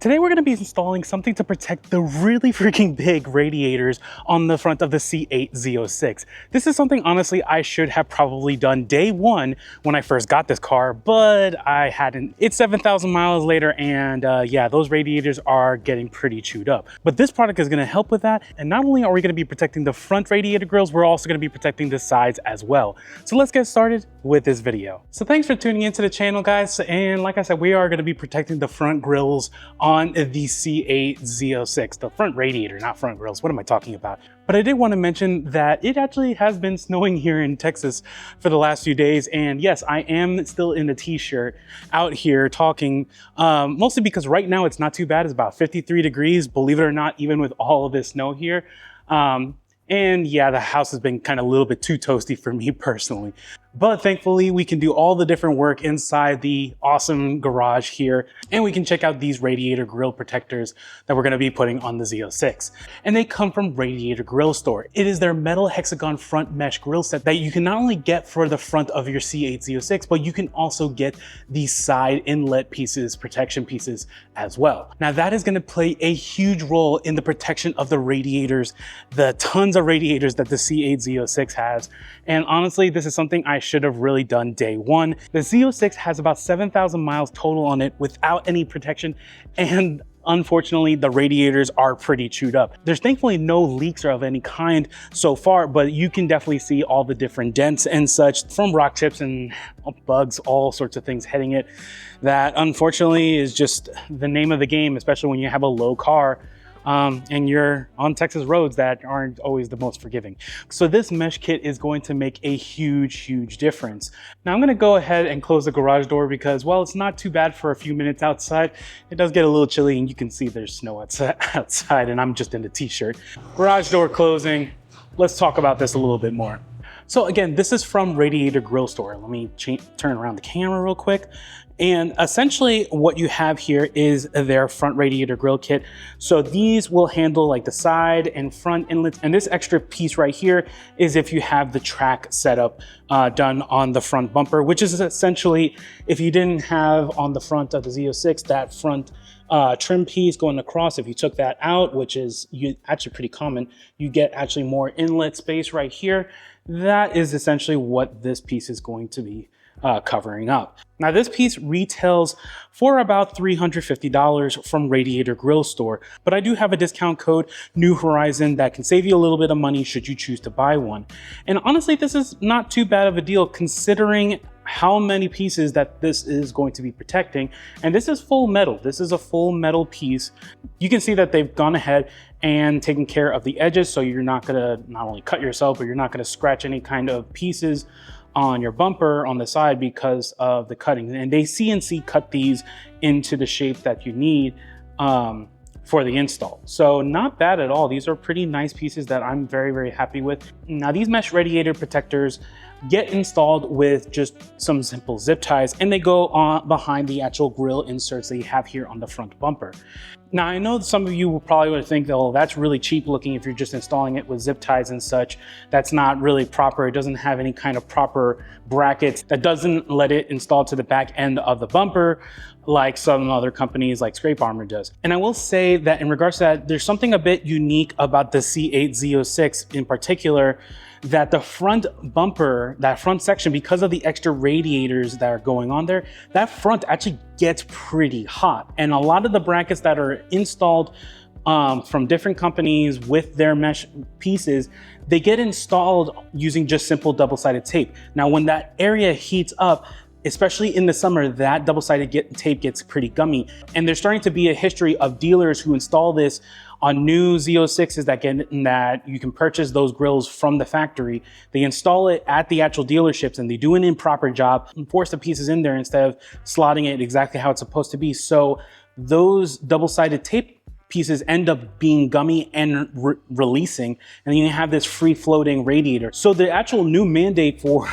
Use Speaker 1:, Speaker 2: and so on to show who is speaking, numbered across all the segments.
Speaker 1: Today we're going to be installing something to protect the really freaking big radiators on the front of the C8 Z06. This is something honestly I should have probably done day one when I first got this car, but I hadn't. It's 7,000 miles later and yeah, those radiators are getting pretty chewed up. But this product is going to help with that, and not only are we going to be protecting the front radiator grills, we're also going to be protecting the sides as well. So let's get started with this video. So thanks for tuning into the channel, guys, and like I said, we are going to be protecting the front grills on the C8 Z06, the front radiator, not front grills. What am I talking about? But I did want to mention that it actually has been snowing here in Texas for the last few days. And yes, I am still in a t-shirt out here talking, mostly because right now it's not too bad. It's about 53 degrees, believe it or not, even with all of this snow here. And yeah, the house has been kind of a little bit too toasty for me personally. But thankfully, we can do all the different work inside the awesome garage here. And we can check out these radiator grill protectors that we're going to be putting on the Z06. And they come from Radiator Grill Store. It is their metal hexagon front mesh grill set that you can not only get for the front of your C8 Z06, but you can also get the side inlet pieces, protection pieces as well. Now that is going to play a huge role in the protection of the radiators, the tons of radiators that the C8 Z06 has. And honestly, this is something I should have really done day one. The Z06 has about 7,000 miles total on it without any protection, and unfortunately, the radiators are pretty chewed up. There's thankfully no leaks of any kind so far, but you can definitely see all the different dents and such from rock chips and bugs, all sorts of things hitting it. That unfortunately is just the name of the game, especially when you have a low car. And you're on Texas roads that aren't always the most forgiving. So this mesh kit is going to make a huge difference. Now I'm going to go ahead and close the garage door because while it's not too bad for a few minutes outside, it does get a little chilly and you can see there's snow outside and I'm just in a t-shirt. Garage door closing. Let's talk about this a little bit more. So again, this is from Radiator Grill Store. Let me turn around the camera real quick. And essentially what you have here is their front radiator grill kit. So these will handle like the side and front inlets. And this extra piece right here is if you have the track setup done on the front bumper, which is essentially if you didn't have on the front of the Z06, that front trim piece going across, if you took that out, which is actually pretty common, you get actually more inlet space right here. That is essentially what this piece is going to be covering up. Now this piece retails for about $350 from Radiator Grill Store, but I do have a discount code, New Horizon, that can save you a little bit of money should you choose to buy one. And honestly, this is not too bad of a deal considering how many pieces that this is going to be protecting. And this is full metal. This is a full metal piece. You can see that they've gone ahead and taken care of the edges, so you're not gonna not only cut yourself, but you're not gonna scratch any kind of pieces on your bumper on the side because of the cutting. And they CNC cut these into the shape that you need for the install. So not bad at all. These are pretty nice pieces that I'm very happy with. Now these mesh radiator protectors get installed with just some simple zip ties, and they go on behind the actual grill inserts that you have here on the front bumper. Now I know some of you will probably think that, oh, that's really cheap looking if you're just installing it with zip ties and such. That's not really proper. It doesn't have any kind of proper brackets. That doesn't let it install to the back end of the bumper like some other companies like Scrape Armor does. And I will say that in regards to that, there's something a bit unique about the C8 Z06 in particular, that the front bumper, that front section, because of the extra radiators that are going on there, that front actually gets pretty hot. And a lot of the brackets that are installed from different companies with their mesh pieces, they get installed using just simple double-sided tape. Now, when that area heats up, especially in the summer, that double-sided tape gets pretty gummy. And there's starting to be a history of dealers who install this on new Z06s that you can purchase those grills from the factory. They install it at the actual dealerships and they do an improper job and force the pieces in there instead of slotting it exactly how it's supposed to be. So those double-sided tape pieces end up being gummy and releasing, and then you have this free floating radiator. So the actual new mandate for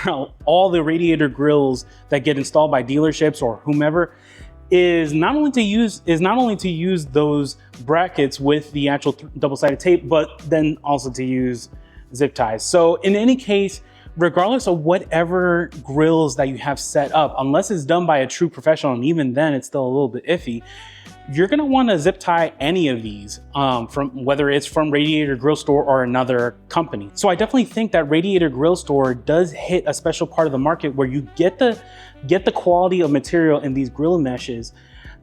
Speaker 1: all the radiator grills that get installed by dealerships or whomever is not only to use those brackets with the actual double-sided tape, but then also to use zip ties. So in any case, regardless of whatever grills that you have set up, unless it's done by a true professional, and even then it's still a little bit iffy, you're gonna wanna zip tie any of these, from whether it's from Radiator Grill Store or another company. So I definitely think that Radiator Grill Store does hit a special part of the market where you get the quality of material in these grill meshes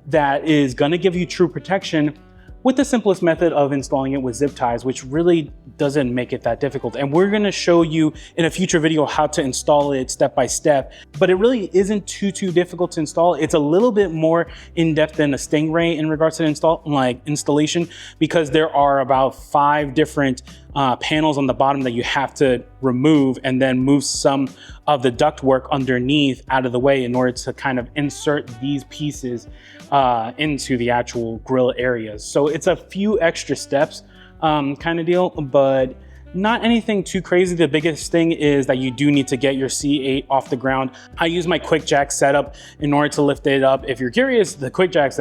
Speaker 1: that is gonna give you true protection with the simplest method of installing it with zip ties, which really doesn't make it that difficult. And we're gonna show you in a future video how to install it step by step, but it really isn't too difficult to install. It's a little bit more in-depth than a Stingray in regards to installation, because there are about 5 different panels on the bottom that you have to remove, and then move some of the ductwork underneath out of the way in order to kind of insert these pieces into the actual grill areas. So it's a few extra steps kind of deal, but not anything too crazy. The biggest thing is that you do need to get your C8 off the ground. I use my quick jack setup in order to lift it up. If you're curious, the quick jacks,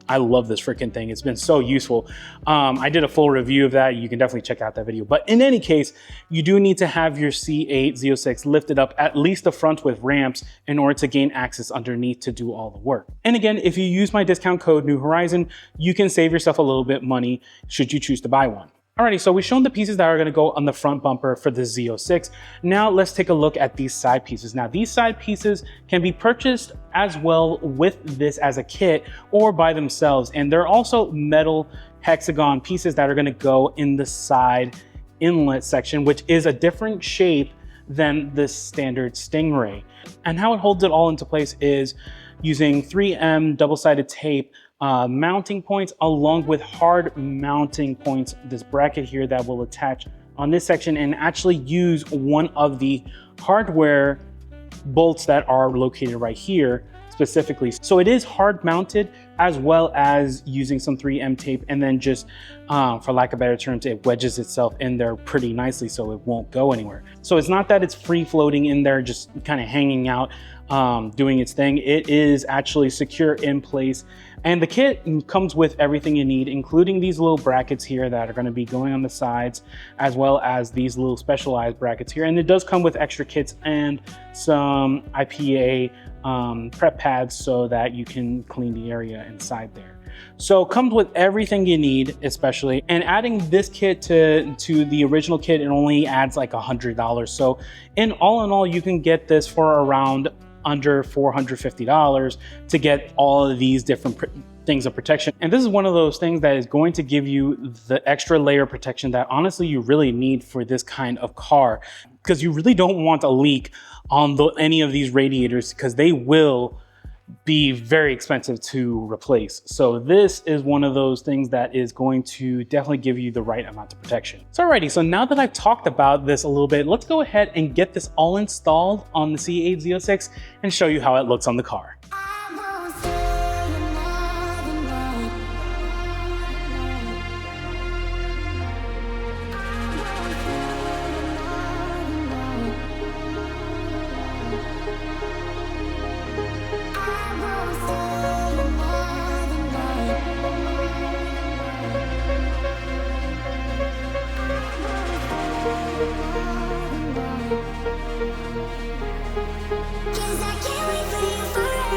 Speaker 1: I love this freaking thing. It's been so useful. I did a full review of that. You can definitely check out that video. But in any case, you do need to have your C8 Z06 lifted up at least the front with ramps in order to gain access underneath to do all the work. And again, if you use my discount code New Horizon, you can save yourself a little bit money should you choose to buy one. Alrighty, so we've shown the pieces that are gonna go on the front bumper for the Z06. Now let's take a look at these side pieces. Now these side pieces can be purchased as well with this as a kit or by themselves. And they're also metal hexagon pieces that are gonna go in the side inlet section, which is a different shape than the standard Stingray. And how it holds it all into place is using 3M double-sided tape mounting points along with hard mounting points, this bracket here that will attach on this section, and actually use one of the hardware bolts that are located right here specifically. So it is hard mounted, as well as using some 3M tape, and then just for lack of better terms, it wedges itself in there pretty nicely so it won't go anywhere. So it's not that it's free floating in there just kind of hanging out doing its thing. It is actually secure in place, and the kit comes with everything you need, including these little brackets here that are going to be going on the sides, as well as these little specialized brackets here. And it does come with extra kits and some IPA prep pads so that you can clean the area inside there. So it comes with everything you need, especially, and adding this kit to the original kit, it only adds like $100. So in all, you can get this for around under $450 to get all of these different things of protection. And this is one of those things that is going to give you the extra layer of protection that honestly you really need for this kind of car, because you really don't want a leak on any of these radiators, because they will be very expensive to replace. So this is one of those things that is going to definitely give you the right amount of protection. So alrighty, so now that I've talked about this a little bit, let's go ahead and get this all installed on the C8 Z06 and show you how it looks on the car.
Speaker 2: I can't wait for you forever.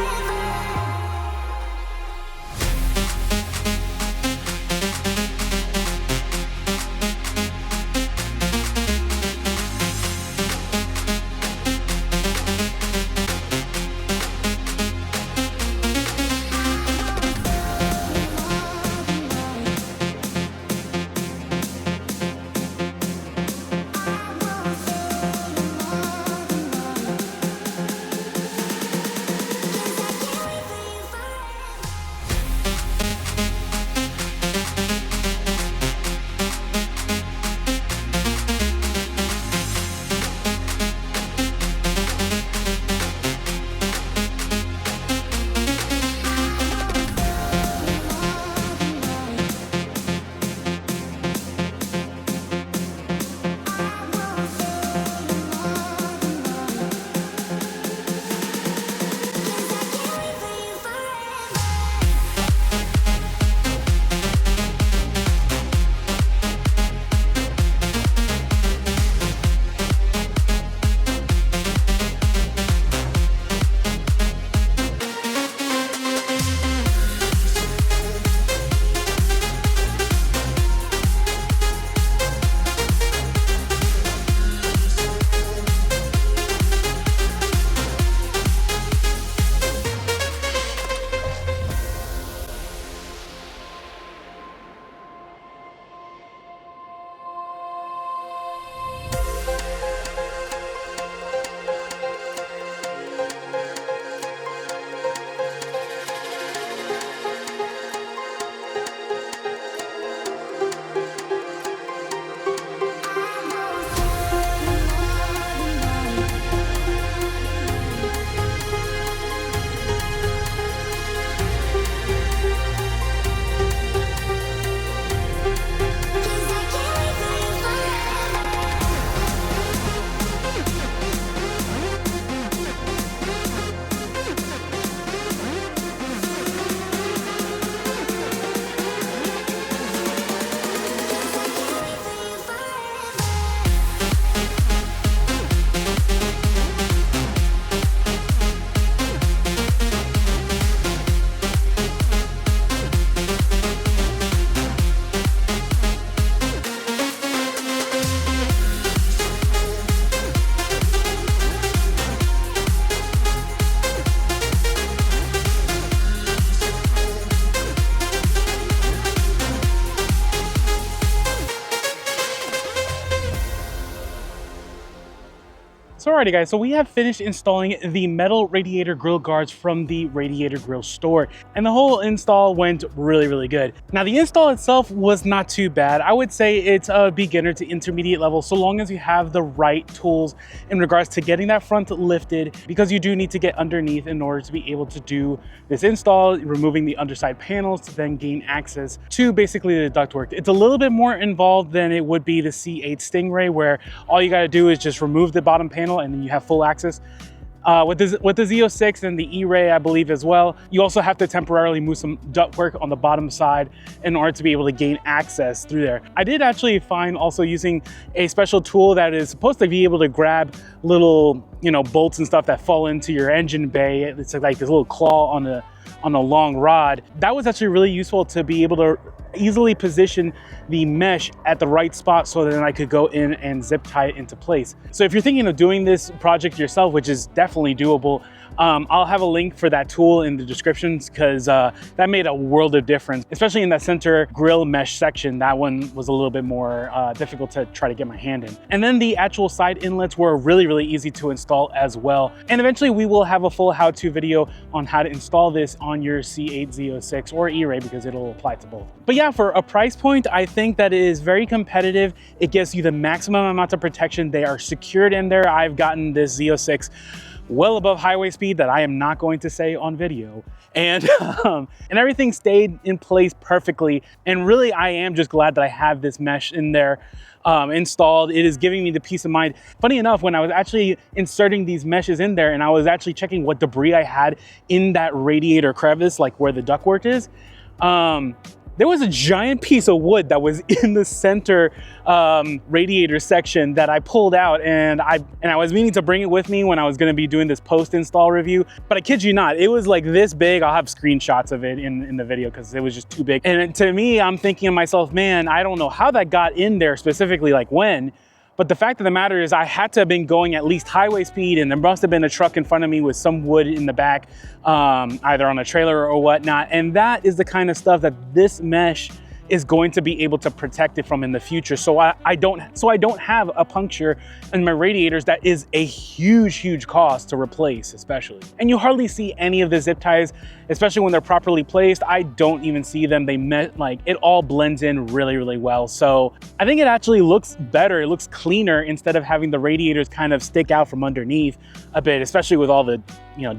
Speaker 1: So alrighty guys, so we have finished installing the metal radiator grill guards from the Radiator Grill store, and the whole install went really good. Now the install itself was not too bad. I would say it's a beginner to intermediate level, so long as you have the right tools in regards to getting that front lifted, because you do need to get underneath in order to be able to do this install, removing the underside panels to then gain access to basically the ductwork. It's a little bit more involved than it would be the C8 Stingray, where all you got to do is just remove the bottom panel and then you have full access. With the Z06 and the ERAY, I believe as well, you also have to temporarily move some ductwork on the bottom side in order to be able to gain access through there. I did actually find also using a special tool that is supposed to be able to grab little, bolts and stuff that fall into your engine bay. It's like this little claw on a long rod. That was actually really useful to be able to easily position the mesh at the right spot so then I could go in and zip tie it into place. So if you're thinking of doing this project yourself, which is definitely doable, I'll have a link for that tool in the descriptions, because that made a world of difference, especially in that center grill mesh section. That one was a little bit more difficult to try to get my hand in. And then the actual side inlets were really easy to install as well. And eventually we will have a full how-to video on how to install this on your C8 Z06 or ERAY, because it'll apply to both. But yeah, for a price point, I think that it is very competitive. It gives you the maximum amount of protection. They are secured in there. I've gotten this Z06 well above highway speed that I am not going to say on video, and everything stayed in place perfectly. And really, I am just glad that I have this mesh in there installed. It is giving me the peace of mind. Funny enough, when I was actually inserting these meshes in there and I was actually checking what debris I had in that radiator crevice, like where the ductwork is, there was a giant piece of wood that was in the center radiator section that I pulled out, and I was meaning to bring it with me when I was going to be doing this post-install review, but I kid you not, it was like this big. I'll have screenshots of it in the video because it was just too big. And to me, I'm thinking to myself, man, I don't know how that got in there specifically, like when. But the fact of the matter is I had to have been going at least highway speed, and there must have been a truck in front of me with some wood in the back, either on a trailer or whatnot. And that is the kind of stuff that this mesh is going to be able to protect it from in the future. So I don't have a puncture in my radiators. That is a huge cost to replace, especially. And you hardly see any of the zip ties, especially when they're properly placed. I don't even see them. It all blends in really well. So I think it actually looks better. It looks cleaner instead of having the radiators kind of stick out from underneath a bit, especially with all the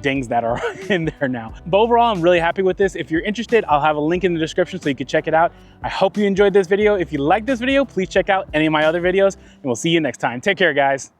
Speaker 1: dings that are in there now. But overall, I'm really happy with this. If you're interested, I'll have a link in the description so you can check it out. I hope you enjoyed this video. If you like this video, please check out any of my other videos, and we'll see you next time. Take care, guys.